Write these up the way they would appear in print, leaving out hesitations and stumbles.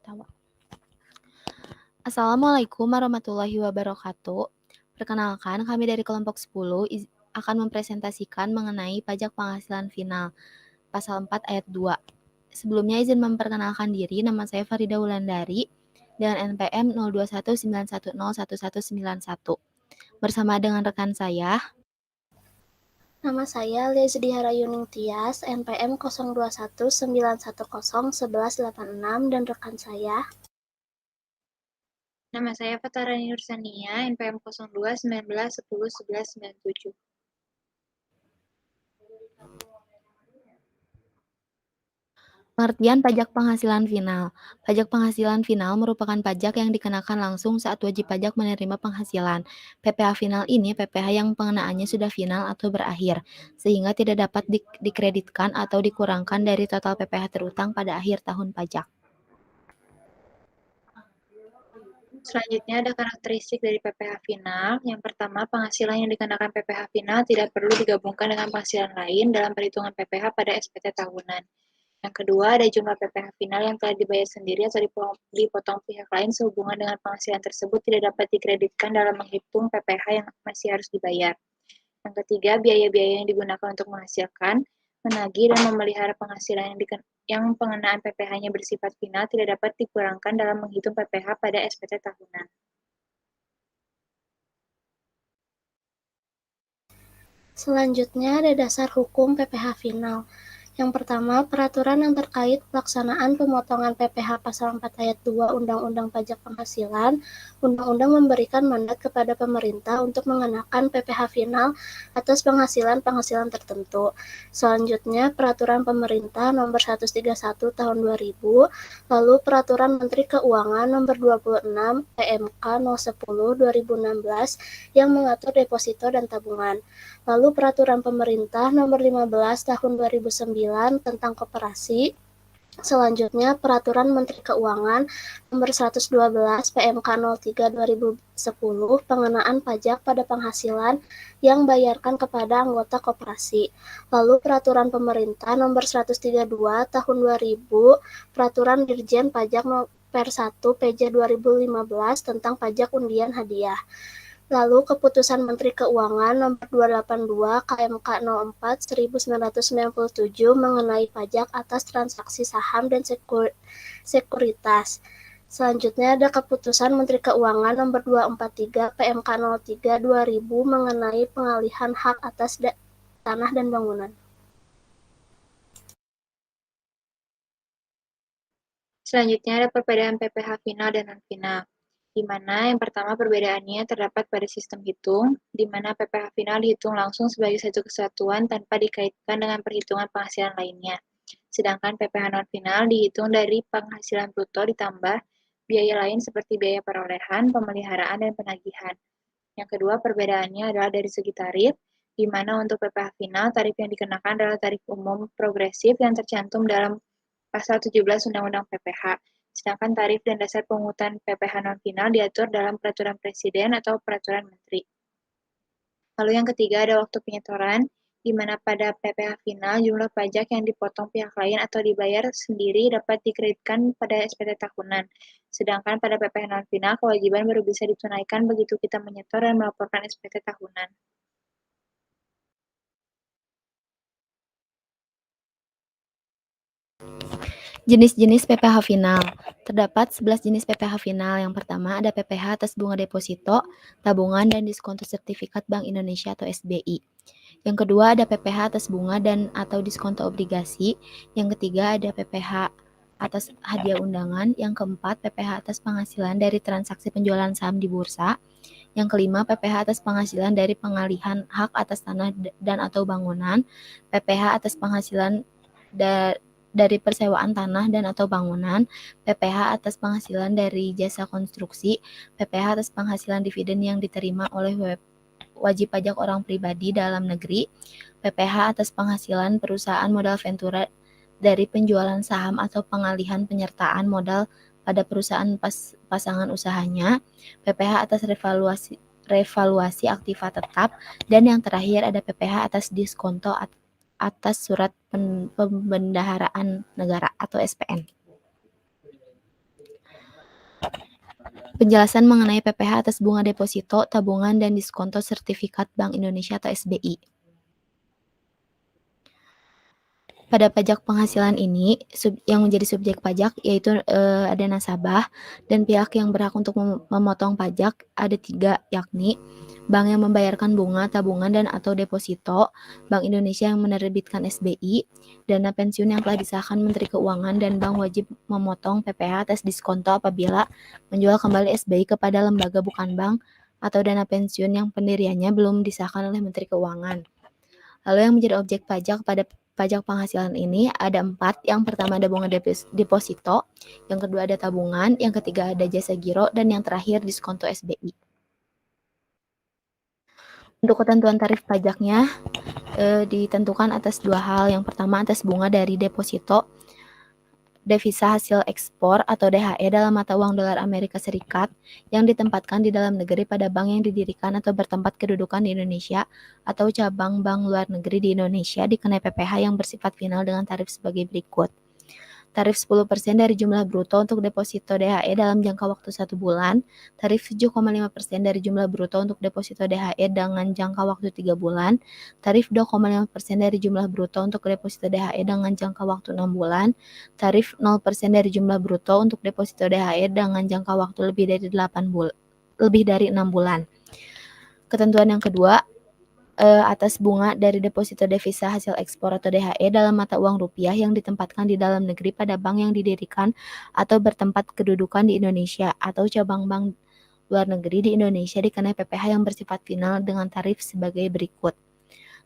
Tawa. Assalamualaikum warahmatullahi wabarakatuh. Perkenalkan, kami dari kelompok 10 akan mempresentasikan mengenai pajak penghasilan final, pasal 4 ayat 2. Sebelumnya izin memperkenalkan diri, nama saya Farida Wulandari dengan NPM 0219101191. Bersama dengan rekan saya, Nama saya Lezdi Harayuning Tias, NPM 0219101186 dan rekan saya. Nama saya Fatarani Nursania, NPM 0219101197. pengertian pajak penghasilan final. Pajak penghasilan final merupakan pajak yang dikenakan langsung saat wajib pajak menerima penghasilan. PPh final ini PPh yang pengenaannya sudah final atau berakhir, sehingga tidak dapat dikreditkan atau dikurangkan dari total PPh terutang pada akhir tahun pajak. Selanjutnya ada karakteristik dari PPh final. Yang pertama, penghasilan yang dikenakan PPh final tidak perlu digabungkan dengan penghasilan lain dalam perhitungan PPh pada SPT tahunan. Yang kedua, ada jumlah PPh final yang telah dibayar sendiri atau dipotong pihak lain sehubungan dengan penghasilan tersebut tidak dapat dikreditkan dalam menghitung PPh yang masih harus dibayar. Yang ketiga, biaya-biaya yang digunakan untuk menghasilkan, menagih, dan memelihara penghasilan yang pengenaan PPh-nya bersifat final tidak dapat dikurangkan dalam menghitung PPh pada SPT tahunan. Selanjutnya ada dasar hukum PPh final. Yang pertama, peraturan yang terkait pelaksanaan pemotongan PPh pasal 4 ayat 2 Undang-Undang Pajak Penghasilan, Undang-Undang memberikan mandat kepada pemerintah untuk mengenakan PPh final atas penghasilan tertentu. Selanjutnya, peraturan pemerintah nomor 131 tahun 2000, lalu peraturan Menteri Keuangan nomor 26 PMK 010 2016 yang mengatur deposito dan tabungan. Lalu peraturan pemerintah nomor 15 tahun 2009 tentang koperasi. Selanjutnya peraturan Menteri Keuangan nomor 112 PMK 03 2010 pengenaan pajak pada penghasilan yang bayarkan kepada anggota koperasi. Lalu peraturan pemerintah nomor 132 tahun 2000 peraturan Dirjen Pajak nomor 1 PJ 2015 tentang pajak undian hadiah. Lalu Keputusan Menteri Keuangan nomor 282 KMK 04 1997 mengenai pajak atas transaksi saham dan sekuritas. Selanjutnya ada Keputusan Menteri Keuangan nomor 243 PMK 03 2000 mengenai pengalihan hak atas tanah dan bangunan. Selanjutnya ada perbedaan PPh final dan non-final, di mana yang pertama perbedaannya terdapat pada sistem hitung, di mana PPh final dihitung langsung sebagai satu kesatuan tanpa dikaitkan dengan perhitungan penghasilan lainnya. Sedangkan PPh non-final dihitung dari penghasilan bruto ditambah biaya lain seperti biaya perolehan, pemeliharaan, dan penagihan. Yang kedua perbedaannya adalah dari segi tarif, di mana untuk PPh final tarif yang dikenakan adalah tarif umum progresif yang tercantum dalam Pasal 17 Undang-Undang PPh, sedangkan tarif dan dasar pungutan PPh non-final diatur dalam Peraturan Presiden atau Peraturan Menteri. Lalu yang ketiga ada waktu penyetoran, di mana pada PPh final jumlah pajak yang dipotong pihak lain atau dibayar sendiri dapat dikreditkan pada SPT tahunan. Sedangkan pada PPh non-final kewajiban baru bisa ditunaikan begitu kita menyetor dan melaporkan SPT tahunan. Jenis-jenis PPh final. Terdapat 11 jenis PPh final. Yang pertama ada PPh atas bunga deposito, tabungan, dan diskonto sertifikat Bank Indonesia atau SBI. Yang kedua ada PPh atas bunga dan atau diskonto obligasi. Yang ketiga ada PPh atas hadiah undangan. Yang keempat PPh atas penghasilan dari transaksi penjualan saham di bursa. Yang kelima PPh atas penghasilan dari pengalihan hak atas tanah dan atau bangunan. PPh atas penghasilan dari persewaan tanah dan atau bangunan, PPh atas penghasilan dari jasa konstruksi, PPh atas penghasilan dividen yang diterima oleh wajib pajak orang pribadi dalam negeri, PPh atas penghasilan perusahaan modal ventura dari penjualan saham atau pengalihan penyertaan modal pada perusahaan pasangan usahanya, PPh atas revaluasi aktiva tetap, dan yang terakhir ada PPh atas diskonto atas surat pembendaharaan negara atau SPN. penjelasan mengenai PPh atas bunga deposito, tabungan, dan diskonto sertifikat Bank Indonesia atau SBI. Pada pajak penghasilan ini, yang menjadi subjek pajak yaitu ada nasabah dan pihak yang berhak untuk memotong pajak ada 3, yakni bank yang membayarkan bunga, tabungan, dan atau deposito, Bank Indonesia yang menerbitkan SBI, dana pensiun yang telah disahkan Menteri Keuangan, dan bank wajib memotong PPh atas diskonto apabila menjual kembali SBI kepada lembaga bukan bank atau dana pensiun yang pendiriannya belum disahkan oleh Menteri Keuangan. Lalu yang menjadi objek pajak pada pajak penghasilan ini ada 4. Yang pertama ada bunga deposito, yang kedua ada tabungan, yang ketiga ada jasa giro, dan yang terakhir diskonto SBI. Untuk ketentuan tarif pajaknya ditentukan atas 2 hal. Yang pertama atas bunga dari deposito devisa hasil ekspor atau DHE dalam mata uang dolar Amerika Serikat yang ditempatkan di dalam negeri pada bank yang didirikan atau bertempat kedudukan di Indonesia atau cabang bank luar negeri di Indonesia dikenai PPh yang bersifat final dengan tarif sebagai berikut. Tarif 10% dari jumlah bruto untuk deposito DHE dalam jangka waktu 1 bulan, tarif 7,5% dari jumlah bruto untuk deposito DHE dengan jangka waktu 3 bulan, tarif 2,5% dari jumlah bruto untuk deposito DHE dengan jangka waktu 6 bulan, tarif 0% dari jumlah bruto untuk deposito DHE dengan jangka waktu lebih dari 6 bulan. Ketentuan yang kedua, atas bunga dari deposito devisa hasil ekspor atau DHE dalam mata uang rupiah yang ditempatkan di dalam negeri pada bank yang didirikan atau bertempat kedudukan di Indonesia atau cabang bank luar negeri di Indonesia dikenai PPh yang bersifat final dengan tarif sebagai berikut.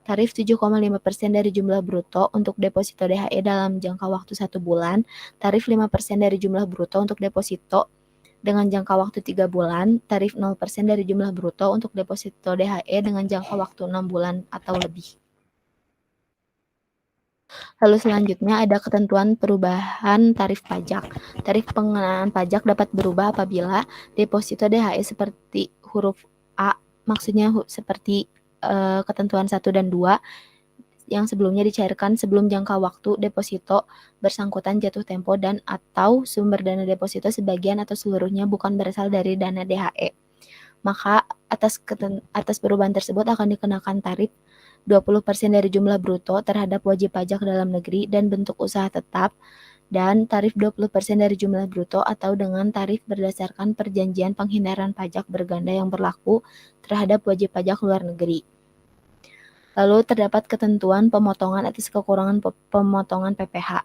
Tarif 7,5% dari jumlah bruto untuk deposito DHE dalam jangka waktu 1 bulan, tarif 5% dari jumlah bruto untuk deposito dengan jangka waktu 3 bulan, tarif 0% dari jumlah bruto untuk deposito DHE dengan jangka waktu 6 bulan atau lebih. Lalu selanjutnya ada ketentuan perubahan tarif pajak. Tarif pengenaan pajak dapat berubah apabila deposito DHE seperti huruf A, maksudnya seperti ketentuan 1 dan 2, yang sebelumnya dicairkan sebelum jangka waktu deposito bersangkutan jatuh tempo dan atau sumber dana deposito sebagian atau seluruhnya bukan berasal dari dana DHE. Maka atas perubahan tersebut akan dikenakan tarif 20% dari jumlah bruto terhadap wajib pajak dalam negeri dan bentuk usaha tetap, dan tarif 20% dari jumlah bruto atau dengan tarif berdasarkan perjanjian penghindaran pajak berganda yang berlaku terhadap wajib pajak luar negeri. Lalu terdapat ketentuan pemotongan atas kekurangan pemotongan PPh.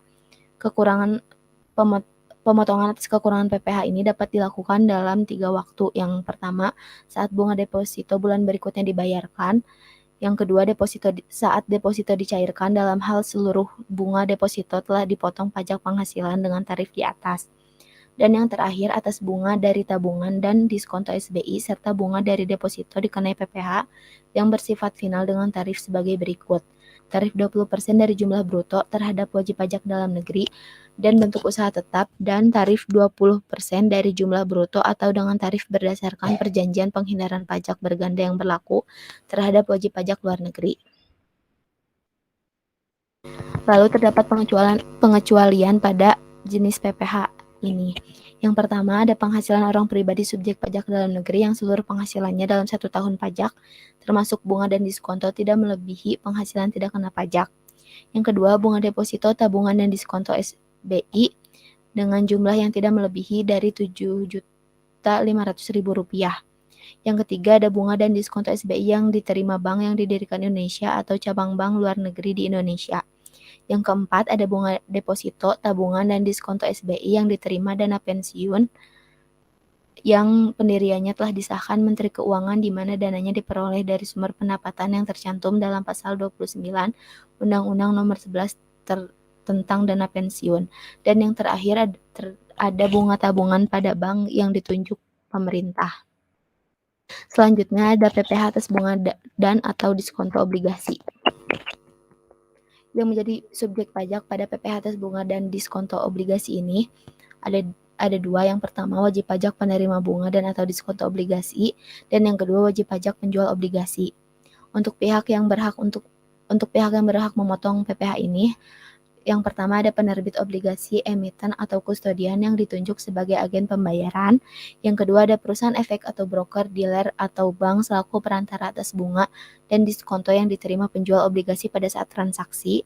Pemotongan atas kekurangan PPh ini dapat dilakukan dalam 3 waktu. Yang pertama, saat bunga deposito bulan berikutnya dibayarkan. Yang kedua, saat deposito dicairkan dalam hal seluruh bunga deposito telah dipotong pajak penghasilan dengan tarif di atas. Dan yang terakhir, atas bunga dari tabungan dan diskonto SBI serta bunga dari deposito dikenai PPh yang bersifat final dengan tarif sebagai berikut. Tarif 20% dari jumlah bruto terhadap wajib pajak dalam negeri dan bentuk usaha tetap, dan tarif 20% dari jumlah bruto atau dengan tarif berdasarkan perjanjian penghindaran pajak berganda yang berlaku terhadap wajib pajak luar negeri. Lalu terdapat pengecualian pada jenis PPh ini. Yang pertama, ada penghasilan orang pribadi subjek pajak dalam negeri yang seluruh penghasilannya dalam 1 tahun pajak, termasuk bunga dan diskonto, tidak melebihi penghasilan tidak kena pajak. Yang kedua, bunga deposito, tabungan, dan diskonto SBI dengan jumlah yang tidak melebihi dari Rp7.500.000. Yang ketiga, ada bunga dan diskonto SBI yang diterima bank yang didirikan Indonesia atau cabang bank luar negeri di Indonesia. Yang keempat, ada bunga deposito, tabungan, dan diskonto SBI yang diterima dana pensiun yang pendiriannya telah disahkan Menteri Keuangan di mana dananya diperoleh dari sumber pendapatan yang tercantum dalam pasal 29 Undang-Undang Nomor 11 tentang dana pensiun. Dan yang terakhir ada bunga tabungan pada bank yang ditunjuk pemerintah. Selanjutnya ada PPh atas bunga dan atau diskonto obligasi. Yang menjadi subjek pajak pada PPh atas bunga dan diskonto obligasi ini ada 2. Yang pertama, wajib pajak penerima bunga dan atau diskonto obligasi, dan yang kedua wajib pajak penjual obligasi. Untuk pihak yang berhak memotong PPh ini Yang pertama ada penerbit obligasi, emiten, atau kustodian yang ditunjuk sebagai agen pembayaran. Yang kedua ada perusahaan efek atau broker, dealer, atau bank selaku perantara atas bunga dan diskonto yang diterima penjual obligasi pada saat transaksi.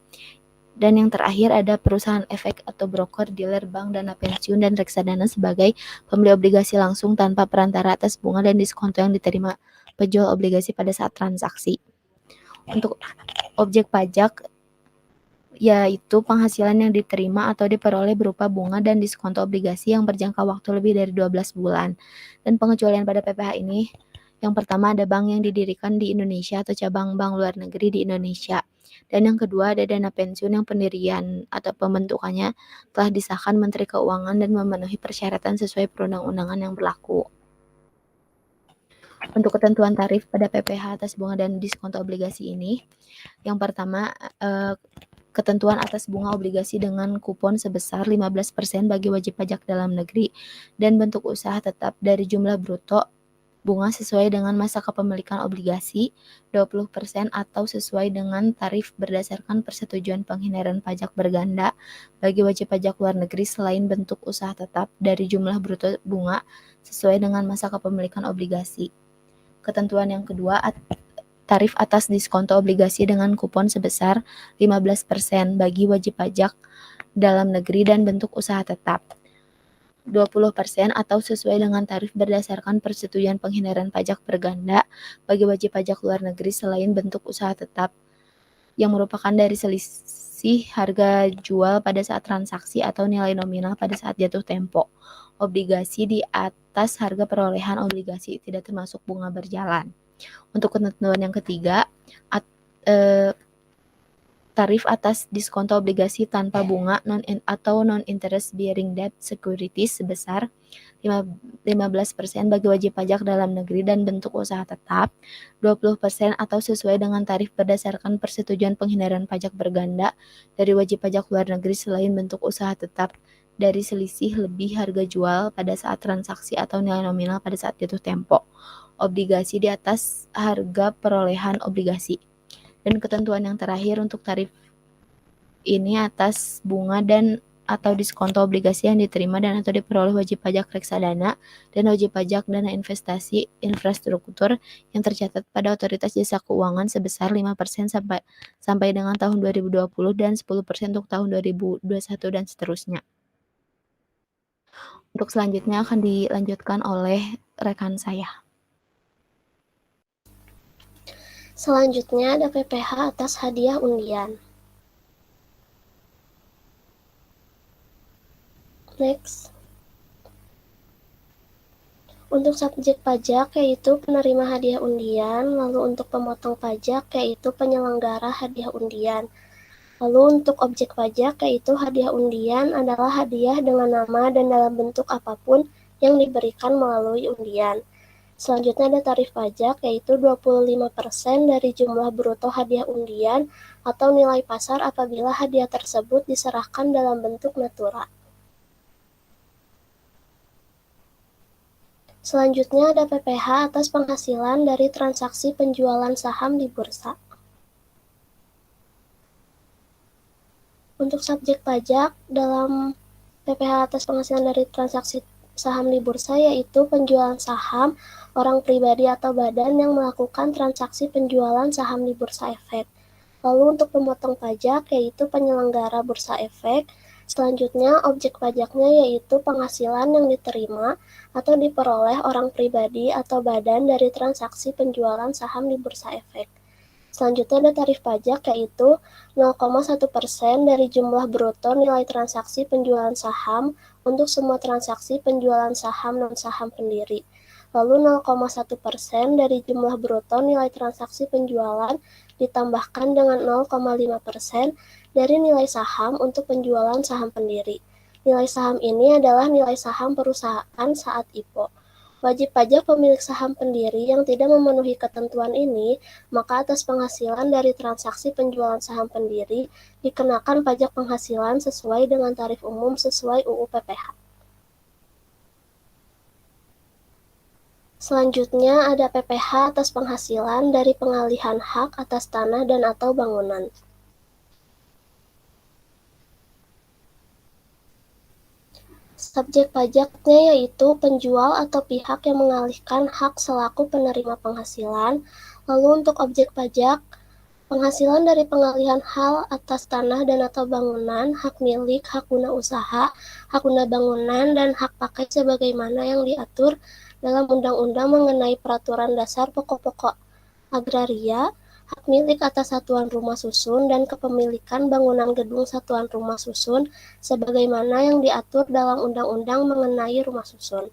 Dan yang terakhir ada perusahaan efek atau broker, dealer, bank, dana pensiun, dan reksadana sebagai pembeli obligasi langsung tanpa perantara atas bunga dan diskonto yang diterima penjual obligasi pada saat transaksi. Untuk objek pajak yaitu penghasilan yang diterima atau diperoleh berupa bunga dan diskonto obligasi yang berjangka waktu lebih dari 12 bulan. Dan pengecualian pada PPh ini, yang pertama ada bank yang didirikan di Indonesia atau cabang bank luar negeri di Indonesia. Dan yang kedua ada dana pensiun yang pendirian atau pembentukannya telah disahkan Menteri Keuangan dan memenuhi persyaratan sesuai perundang-undangan yang berlaku. Untuk ketentuan tarif pada PPh atas bunga dan diskonto obligasi ini, yang pertama ketentuan atas bunga obligasi dengan kupon sebesar 15% bagi wajib pajak dalam negeri dan bentuk usaha tetap dari jumlah bruto bunga sesuai dengan masa kepemilikan obligasi 20% atau sesuai dengan tarif berdasarkan persetujuan penghindaran pajak berganda bagi wajib pajak luar negeri selain bentuk usaha tetap dari jumlah bruto bunga sesuai dengan masa kepemilikan obligasi. Ketentuan yang kedua, tarif atas diskonto obligasi dengan kupon sebesar 15% bagi wajib pajak dalam negeri dan bentuk usaha tetap. 20% atau sesuai dengan tarif berdasarkan persetujuan penghindaran pajak berganda bagi wajib pajak luar negeri selain bentuk usaha tetap yang merupakan dari selisih harga jual pada saat transaksi atau nilai nominal pada saat jatuh tempo. Obligasi di atas harga perolehan obligasi tidak termasuk bunga berjalan. Untuk ketentuan yang ketiga, tarif atas diskonto obligasi tanpa bunga atau non-interest bearing debt securities sebesar 15% bagi wajib pajak dalam negeri dan bentuk usaha tetap, 20% atau sesuai dengan tarif berdasarkan persetujuan penghindaran pajak berganda dari wajib pajak luar negeri selain bentuk usaha tetap dari selisih lebih harga jual pada saat transaksi atau nilai nominal pada saat jatuh tempo. Obligasi di atas harga perolehan obligasi. Dan ketentuan yang terakhir untuk tarif ini atas bunga dan atau diskonto obligasi yang diterima dan atau diperoleh wajib pajak reksadana dan wajib pajak dana investasi infrastruktur yang tercatat pada Otoritas Jasa Keuangan sebesar 5% sampai dengan tahun 2020 dan 10% untuk tahun 2021 dan seterusnya. Untuk selanjutnya akan dilanjutkan oleh rekan saya. Selanjutnya ada PPh atas hadiah undian. Next. Untuk subjek pajak yaitu penerima hadiah undian, lalu untuk pemotong pajak yaitu penyelenggara hadiah undian. Lalu untuk objek pajak yaitu hadiah undian adalah hadiah dengan nama dan dalam bentuk apapun yang diberikan melalui undian. Selanjutnya ada tarif pajak yaitu 25% dari jumlah bruto hadiah undian atau nilai pasar apabila hadiah tersebut diserahkan dalam bentuk natura. Selanjutnya ada PPh atas penghasilan dari transaksi penjualan saham di bursa. Untuk subjek pajak dalam PPh atas penghasilan dari transaksi saham di bursa yaitu penjualan saham orang pribadi atau badan yang melakukan transaksi penjualan saham di bursa efek. Lalu untuk pemotong pajak yaitu penyelenggara bursa efek. Selanjutnya objek pajaknya yaitu penghasilan yang diterima atau diperoleh orang pribadi atau badan dari transaksi penjualan saham di bursa efek. Selanjutnya ada tarif pajak yaitu 0,1% dari jumlah bruto nilai transaksi penjualan saham untuk semua transaksi penjualan saham non-saham pendiri. Lalu 0,1% dari jumlah bruto nilai transaksi penjualan ditambahkan dengan 0,5% dari nilai saham untuk penjualan saham pendiri. Nilai saham ini adalah nilai saham perusahaan saat IPO. Wajib pajak pemilik saham pendiri yang tidak memenuhi ketentuan ini, maka atas penghasilan dari transaksi penjualan saham pendiri dikenakan pajak penghasilan sesuai dengan tarif umum sesuai UU PPh. Selanjutnya ada PPh atas penghasilan dari pengalihan hak atas tanah dan atau bangunan. Subjek pajaknya yaitu penjual atau pihak yang mengalihkan hak selaku penerima penghasilan. Lalu untuk objek pajak, penghasilan dari pengalihan hal atas tanah dan atau bangunan, hak milik, hak guna usaha, hak guna bangunan, dan hak pakai sebagaimana yang diatur dalam Undang-Undang mengenai Peraturan Dasar Pokok-Pokok Agraria, hak milik atas satuan rumah susun dan kepemilikan bangunan gedung satuan rumah susun sebagaimana yang diatur dalam Undang-Undang mengenai rumah susun.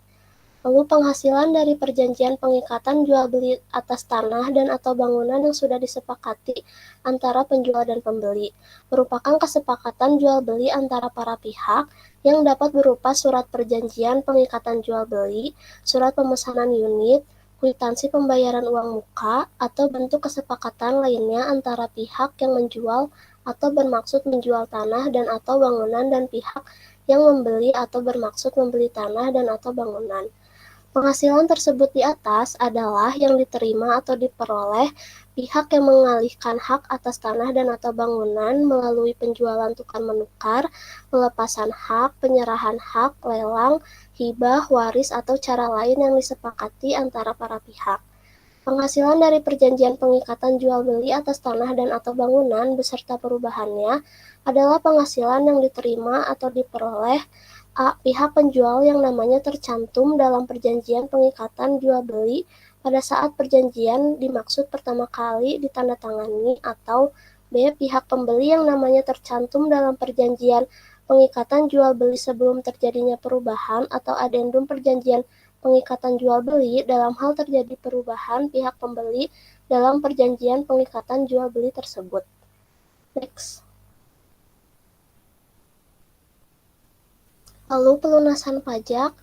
Lalu penghasilan dari perjanjian pengikatan jual beli atas tanah dan atau bangunan yang sudah disepakati antara penjual dan pembeli, merupakan kesepakatan jual beli antara para pihak yang dapat berupa surat perjanjian pengikatan jual beli, surat pemesanan unit, kwitansi pembayaran uang muka, atau bentuk kesepakatan lainnya antara pihak yang menjual atau bermaksud menjual tanah dan atau bangunan dan pihak yang membeli atau bermaksud membeli tanah dan atau bangunan. Penghasilan tersebut di atas adalah yang diterima atau diperoleh pihak yang mengalihkan hak atas tanah dan atau bangunan melalui penjualan tukar-menukar, pelepasan hak, penyerahan hak, lelang, hibah, waris, atau cara lain yang disepakati antara para pihak. Penghasilan dari perjanjian pengikatan jual beli atas tanah dan atau bangunan beserta perubahannya adalah penghasilan yang diterima atau diperoleh pihak penjual yang namanya tercantum dalam perjanjian pengikatan jual beli pada saat perjanjian dimaksud pertama kali ditandatangani, atau B. Pihak pembeli yang namanya tercantum dalam perjanjian pengikatan jual beli sebelum terjadinya perubahan atau adendum perjanjian pengikatan jual beli dalam hal terjadi perubahan pihak pembeli dalam perjanjian pengikatan jual beli tersebut. Next. Lalu pelunasan pajak,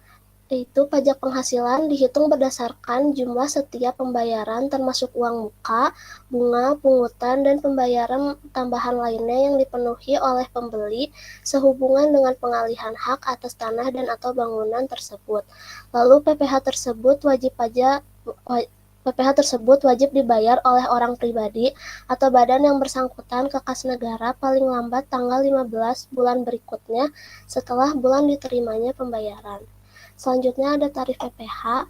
yaitu pajak penghasilan dihitung berdasarkan jumlah setiap pembayaran termasuk uang muka, bunga, pungutan, dan pembayaran tambahan lainnya yang dipenuhi oleh pembeli sehubungan dengan pengalihan hak atas tanah dan atau bangunan tersebut. Lalu PPh tersebut wajib dibayar oleh orang pribadi atau badan yang bersangkutan ke kas negara paling lambat tanggal 15 bulan berikutnya setelah bulan diterimanya pembayaran. Selanjutnya ada tarif PPh.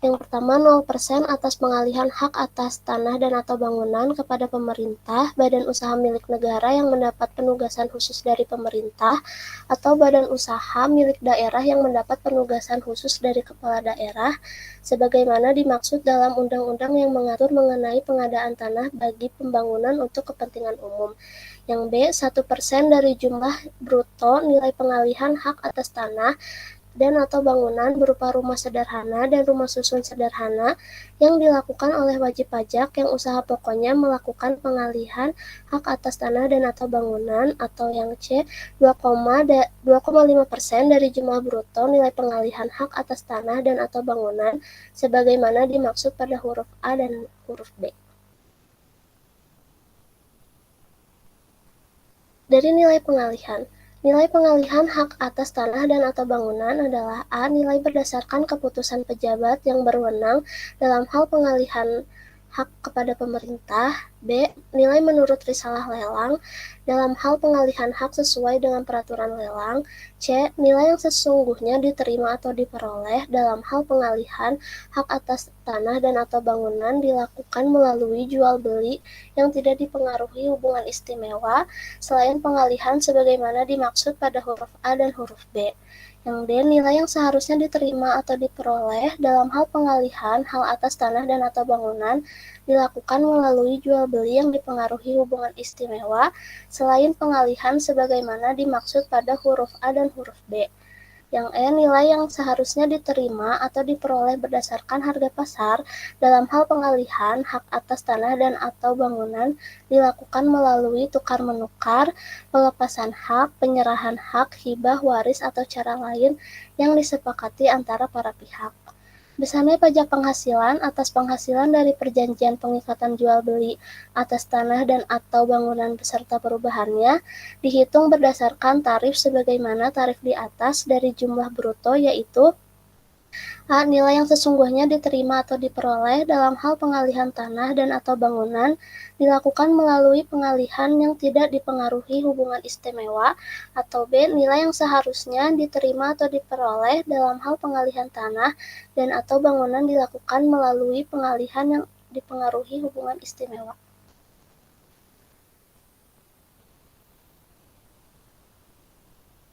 Yang pertama 0% atas pengalihan hak atas tanah dan atau bangunan kepada pemerintah, badan usaha milik negara yang mendapat penugasan khusus dari pemerintah, atau badan usaha milik daerah yang mendapat penugasan khusus dari kepala daerah, sebagaimana dimaksud dalam undang-undang yang mengatur mengenai pengadaan tanah bagi pembangunan untuk kepentingan umum. Yang B, 1% dari jumlah bruto nilai pengalihan hak atas tanah dan atau bangunan berupa rumah sederhana dan rumah susun sederhana yang dilakukan oleh wajib pajak yang usaha pokoknya melakukan pengalihan hak atas tanah dan atau bangunan, atau yang C, 2,5% dari jumlah bruto nilai pengalihan hak atas tanah dan atau bangunan sebagaimana dimaksud pada huruf A dan huruf B. Dari nilai pengalihan, nilai pengalihan hak atas tanah dan atau bangunan adalah A. Nilai berdasarkan keputusan pejabat yang berwenang dalam hal pengalihan hak kepada pemerintah. B. Nilai menurut risalah lelang dalam hal pengalihan hak sesuai dengan peraturan lelang. C. Nilai yang sesungguhnya diterima atau diperoleh dalam hal pengalihan hak atas tanah dan atau bangunan dilakukan melalui jual beli yang tidak dipengaruhi hubungan istimewa selain pengalihan sebagaimana dimaksud pada huruf A dan huruf B. Yang D, nilai yang seharusnya diterima atau diperoleh dalam hal pengalihan hal atas tanah dan atau bangunan dilakukan melalui jual beli yang dipengaruhi hubungan istimewa selain pengalihan sebagaimana dimaksud pada huruf A dan huruf B. Yang E, nilai yang seharusnya diterima atau diperoleh berdasarkan harga pasar dalam hal pengalihan hak atas tanah dan atau bangunan dilakukan melalui tukar-menukar, pelepasan hak, penyerahan hak, hibah, waris, atau cara lain yang disepakati antara para pihak. Besarannya pajak penghasilan atas penghasilan dari perjanjian pengikatan jual beli atas tanah dan atau bangunan beserta perubahannya dihitung berdasarkan tarif sebagaimana tarif di atas dari jumlah bruto, yaitu A. Nilai yang sesungguhnya diterima atau diperoleh dalam hal pengalihan tanah dan atau bangunan dilakukan melalui pengalihan yang tidak dipengaruhi hubungan istimewa, atau B. Nilai yang seharusnya diterima atau diperoleh dalam hal pengalihan tanah dan atau bangunan dilakukan melalui pengalihan yang dipengaruhi hubungan istimewa.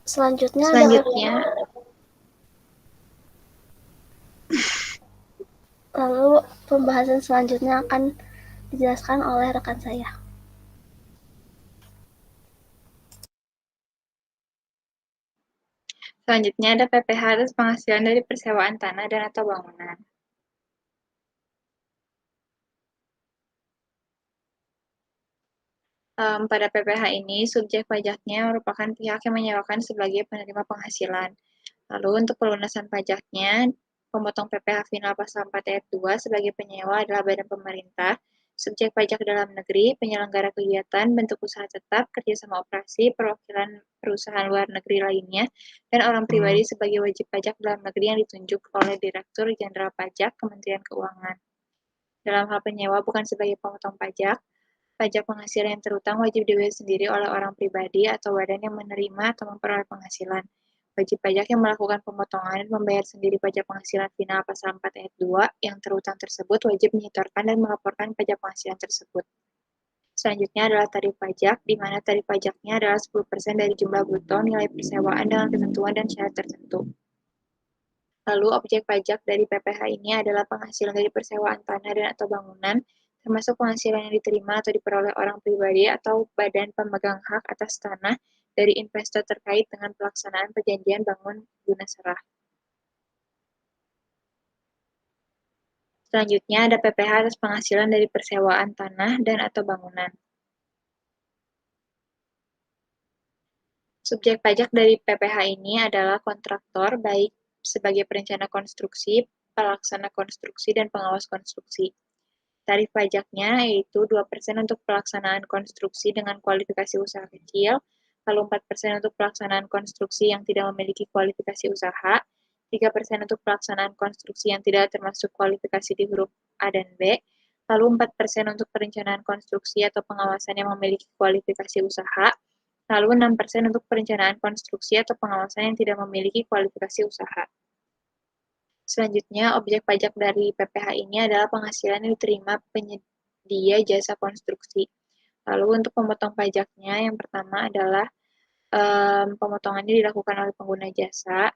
Selanjutnya lalu pembahasan selanjutnya akan dijelaskan oleh rekan saya. Selanjutnya ada PPh atas penghasilan dari persewaan tanah dan atau bangunan. Pada PPh ini, subjek pajaknya merupakan pihak yang menyewakan sebagai penerima penghasilan. Lalu untuk pelunasan pajaknya, pemotong PPh final pasal 4 ayat 2 sebagai penyewa adalah badan pemerintah, subjek pajak dalam negeri, penyelenggara kegiatan, bentuk usaha tetap, kerjasama operasi, perwakilan perusahaan luar negeri lainnya, dan orang pribadi sebagai wajib pajak dalam negeri yang ditunjuk oleh Direktur Jenderal Pajak Kementerian Keuangan. Dalam hal penyewa bukan sebagai pemotong pajak, pajak penghasilan yang terutang wajib dibayar sendiri oleh orang pribadi atau badan yang menerima atau memperoleh penghasilan. Wajib pajak yang melakukan pemotongan dan membayar sendiri pajak penghasilan final pasal 4 ayat 2 yang terutang tersebut wajib menyetorkan dan melaporkan pajak penghasilan tersebut. Selanjutnya adalah tarif pajak, di mana tarif pajaknya adalah 10% dari jumlah bruto nilai persewaan dengan ketentuan dan syarat tertentu. Lalu objek pajak dari PPh ini adalah penghasilan dari persewaan tanah dan atau bangunan, termasuk penghasilan yang diterima atau diperoleh orang pribadi atau badan pemegang hak atas tanah dari investor terkait dengan pelaksanaan perjanjian bangun guna serah. Selanjutnya ada PPh atas penghasilan dari persewaan tanah dan atau bangunan. Subjek pajak dari PPh ini adalah kontraktor, baik sebagai perencana konstruksi, pelaksana konstruksi, dan pengawas konstruksi. Tarif pajaknya yaitu 2% untuk pelaksanaan konstruksi dengan kualifikasi usaha kecil, lalu 4% untuk pelaksanaan konstruksi yang tidak memiliki kualifikasi usaha, 3% untuk pelaksanaan konstruksi yang tidak termasuk kualifikasi di huruf A dan B, lalu 4% untuk perencanaan konstruksi atau pengawasan yang memiliki kualifikasi usaha, lalu 6% untuk perencanaan konstruksi atau pengawasan yang tidak memiliki kualifikasi usaha. Selanjutnya, objek pajak dari PPh ini adalah penghasilan yang diterima penyedia jasa konstruksi. Lalu untuk pemotong pajaknya, yang pertama adalah pemotongannya dilakukan oleh pengguna jasa,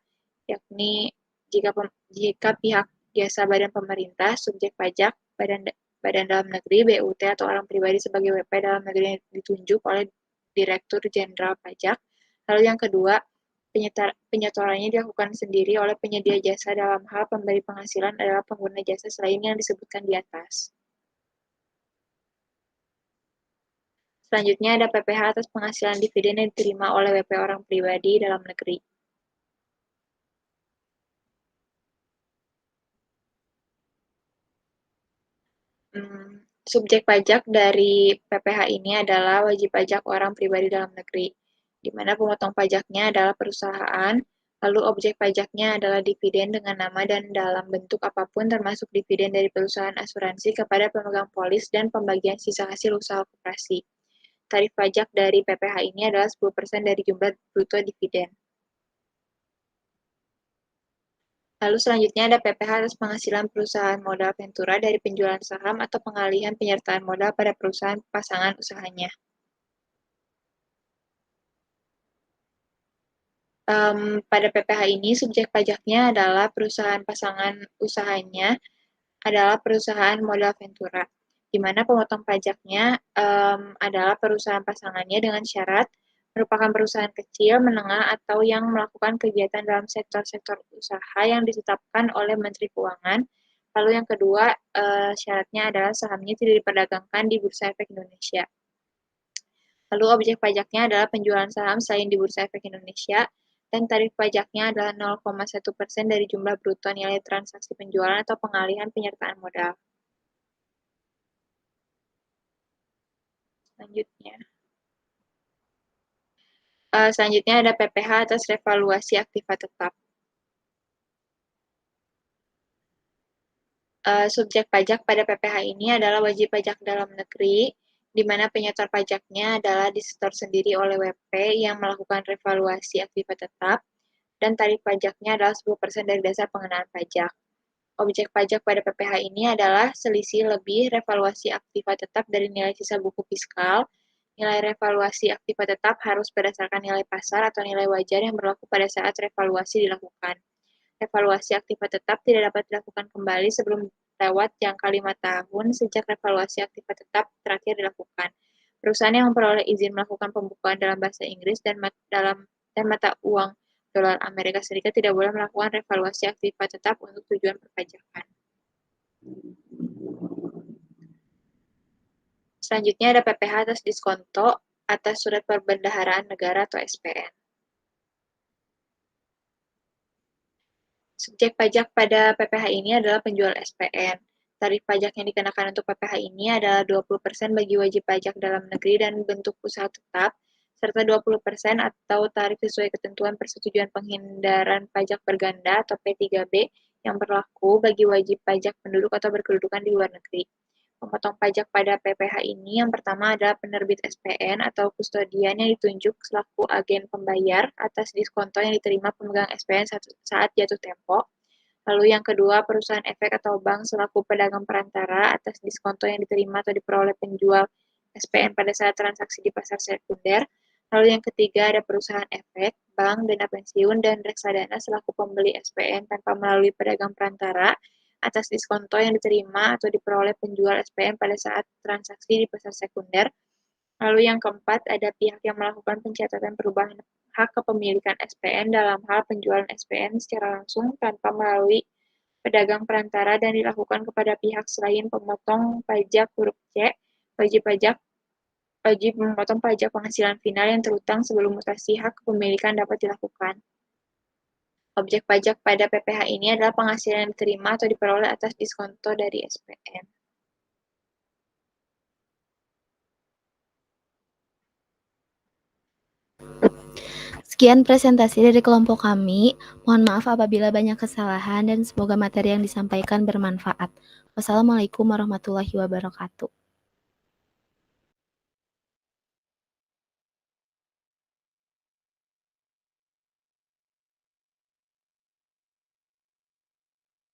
yakni jika pihak jasa badan pemerintah, subjek pajak, badan dalam negeri, BUT, atau orang pribadi sebagai WP dalam negeri yang ditunjuk oleh Direktur Jenderal Pajak. Lalu yang kedua, penyetorannya dilakukan sendiri oleh penyedia jasa dalam hal pemberi penghasilan adalah pengguna jasa selain yang disebutkan di atas. Selanjutnya ada PPh atas penghasilan dividen yang diterima oleh WP orang pribadi dalam negeri. Subjek pajak dari PPh ini adalah wajib pajak orang pribadi dalam negeri, di mana pemotong pajaknya adalah perusahaan, lalu objek pajaknya adalah dividen dengan nama dan dalam bentuk apapun termasuk dividen dari perusahaan asuransi kepada pemegang polis dan pembagian sisa hasil usaha koperasi. Tarif pajak dari PPh ini adalah 10% dari jumlah bruto dividen. Lalu selanjutnya ada PPh atas penghasilan perusahaan modal ventura dari penjualan saham atau pengalihan penyertaan modal pada perusahaan pasangan usahanya. Pada PPh ini, subjek pajaknya adalah perusahaan pasangan usahanya adalah perusahaan modal ventura, di mana pemotong pajaknya adalah perusahaan pasangannya dengan syarat merupakan perusahaan kecil, menengah, atau yang melakukan kegiatan dalam sektor-sektor usaha yang ditetapkan oleh Menteri Keuangan. Lalu yang kedua, syaratnya adalah sahamnya tidak diperdagangkan di Bursa Efek Indonesia. Lalu objek pajaknya adalah penjualan saham selain di Bursa Efek Indonesia, dan tarif pajaknya adalah 0,1% dari jumlah bruto nilai transaksi penjualan atau pengalihan penyertaan modal. Selanjutnya ada PPh atas revaluasi aktiva tetap. Subjek pajak pada PPh ini adalah wajib pajak dalam negeri, di mana penyetor pajaknya adalah disetor sendiri oleh WP yang melakukan revaluasi aktiva tetap, dan tarif pajaknya adalah 10% dari dasar pengenaan pajak. Objek pajak pada PPh ini adalah selisih lebih revaluasi aktiva tetap dari nilai sisa buku fiskal. Nilai revaluasi aktiva tetap harus berdasarkan nilai pasar atau nilai wajar yang berlaku pada saat revaluasi dilakukan. Evaluasi aktiva tetap tidak dapat dilakukan kembali sebelum lewat jangka 5 tahun sejak revaluasi aktiva tetap terakhir dilakukan. Perusahaan yang memperoleh izin melakukan pembukuan dalam bahasa Inggris dan mata uang dolar Amerika Serikat tidak boleh melakukan revaluasi aktiva tetap untuk tujuan perpajakan. Selanjutnya ada PPh atas diskonto atas surat perbendaharaan negara atau SPN. Subjek pajak pada PPh ini adalah penjual SPN. Tarif pajak yang dikenakan untuk PPh ini adalah 20% bagi wajib pajak dalam negeri dan bentuk usaha tetap, serta 20% atau tarif sesuai ketentuan Persetujuan Penghindaran Pajak Berganda atau P3B yang berlaku bagi wajib pajak penduduk atau berkedudukan di luar negeri. Pemotong pajak pada PPh ini yang pertama adalah penerbit SPN atau kustodian yang ditunjuk selaku agen pembayar atas diskonto yang diterima pemegang SPN saat jatuh tempo. Lalu yang kedua, perusahaan efek atau bank selaku pedagang perantara atas diskonto yang diterima atau diperoleh penjual SPN pada saat transaksi di pasar sekunder. Lalu yang ketiga, ada perusahaan efek, bank, dana pensiun, dan reksadana selaku pembeli SPN tanpa melalui pedagang perantara atas diskonto yang diterima atau diperoleh penjual SPN pada saat transaksi di pasar sekunder. Lalu yang keempat, ada pihak yang melakukan pencatatan perubahan hak kepemilikan SPN dalam hal penjualan SPN secara langsung tanpa melalui pedagang perantara dan dilakukan kepada pihak selain pemotong pajak huruf C, wajib memotong pajak penghasilan final yang terutang sebelum mutasi hak kepemilikan dapat dilakukan. Objek pajak pada PPh ini adalah penghasilan yang diterima atau diperoleh atas diskonto dari SPN. Sekian presentasi dari kelompok kami. Mohon maaf apabila banyak kesalahan dan semoga materi yang disampaikan bermanfaat. Wassalamualaikum warahmatullahi wabarakatuh.